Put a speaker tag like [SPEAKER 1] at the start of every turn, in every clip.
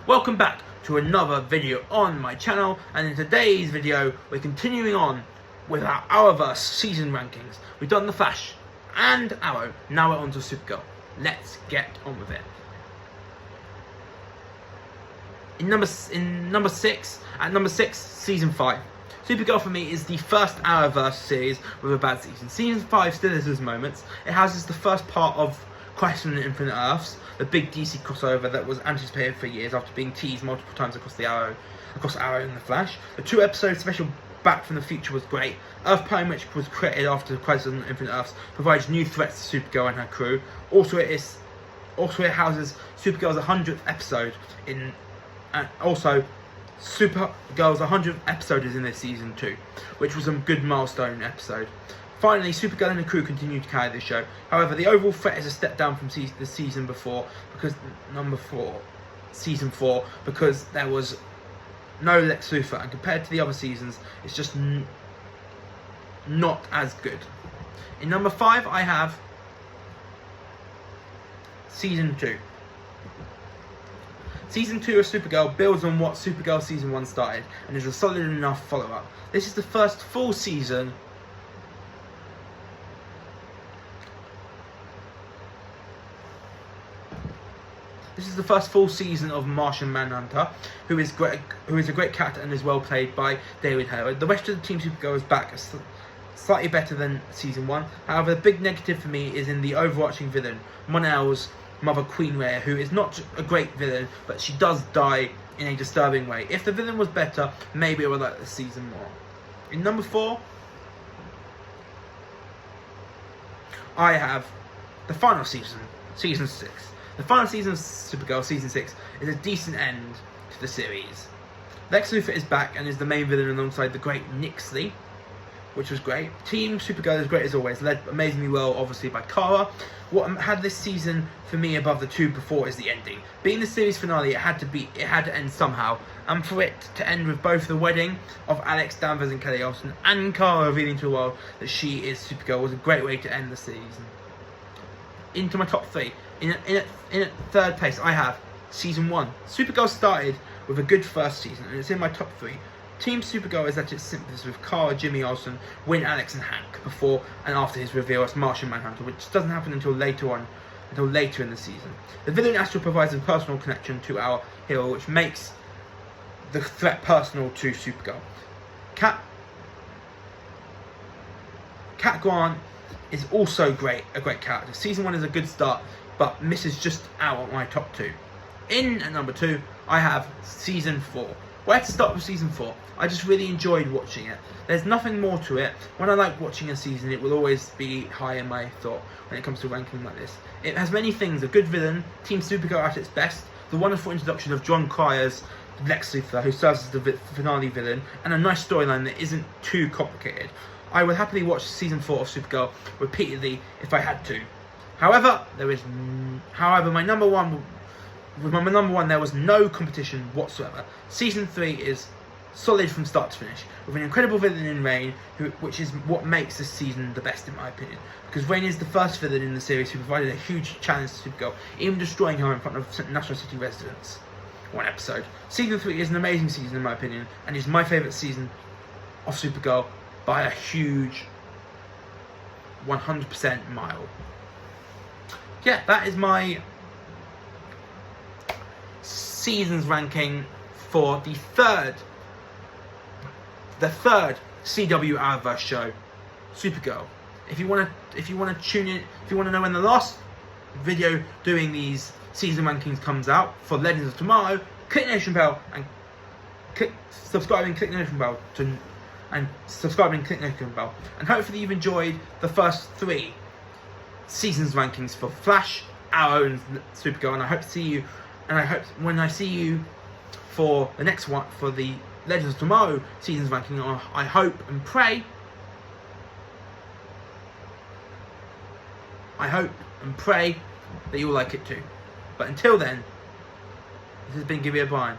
[SPEAKER 1] Welcome back to another video on my channel, and in today's video we're continuing on with our Arrowverse season rankings. We've done The Flash and Arrow, now we're on to Supergirl. Let's get on with it. At number six, season 5. Supergirl for me is the first Arrowverse series with a bad season. Season 5 still has its moments. It houses the first part of Crisis on Infinite Earths, the big DC crossover that was anticipated for years after being teased multiple times across Arrow and The Flash. The 2-episode special Back from the Future was great. Earth Prime, which was created after Crisis on Infinite Earths, provides new threats to Supergirl and her crew. Also, it houses Supergirl's 100th episode also Supergirl's 100th episode is in this season too, which was a good milestone episode. Finally, Supergirl and the crew continue to carry the show. However, the overall threat is a step down from the season before, because season 4, because there was no Lex Luthor, and compared to the other seasons, it's just not as good. In number 5, I have season 2. Season 2 of Supergirl builds on what Supergirl Season 1 started, and is a solid enough follow-up. This is the first full season of Martian Manhunter, who is a great character and is well played by David Harewood. The rest of the Team Supergirl is back slightly better than Season 1. However, the big negative for me is in the overarching villain, Mon-El's mother, Queen Rhea, who is not a great villain, but she does die in a disturbing way. If the villain was better, maybe I would like this season more. In number 4, I have the final season, Season 6. The final season of Supergirl, Season 6, is a decent end to the series. Lex Luthor is back and is the main villain alongside the great Nixley, which was great. Team Supergirl is great as always, led amazingly well, obviously, by Kara. What had this season for me above the 2 before is the ending. Being the series finale, it had to end somehow, and for it to end with both the wedding of Alex Danvers and Kelly Olsen and Kara revealing to the world that she is Supergirl was a great way to end the season. Into my top 3. In third place, I have Season 1. Supergirl started with a good first season, and it's in my top 3. Team Supergirl is at its simplest with Kara, Jimmy Olsen, Win, Alex and Hank before and after his reveal as Martian Manhunter, which doesn't happen until later in the season. The villain Astro provides a personal connection to our hero, which makes the threat personal to Supergirl. Cat Grant is also a great character. Season 1 is a good start, but misses just out on my top 2. In at number 2, I have Season 4. Where to start with Season 4? I just really enjoyed watching it. There's nothing more to it. When I like watching a season, it will always be high in my thought when it comes to ranking like this. It has many things: a good villain, Team Supergirl at its best, the wonderful introduction of John Cryer's Lex Luthor, who serves as the finale villain, and a nice storyline that isn't too complicated. I would happily watch Season 4 of Supergirl repeatedly if I had to. However, my number one, there was no competition whatsoever. Season 3 is solid from start to finish, with an incredible villain in Rain, which is what makes this season the best in my opinion. Because Rain is the first villain in the series who provided a huge challenge to Supergirl, even destroying her in front of National City residents. One episode. Season 3 is an amazing season in my opinion, and is my favourite season of Supergirl by a huge 100% mile. Yeah, that is my seasons ranking for the third CW Arrowverse show, Supergirl. If you want to tune in, if you want to know when the last video doing these season rankings comes out for Legends of Tomorrow, click the notification bell and subscribe and click the notification bell. And hopefully you've enjoyed the first 3 seasons rankings for Flash, Arrow, and Supergirl. And I hope to see you. And I hope when I see you for the next one, for the Legends of Tomorrow seasons ranking, I hope and pray that you'll like it too. But until then, this has been Give Me a Brian,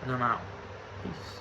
[SPEAKER 1] and I'm out. Peace.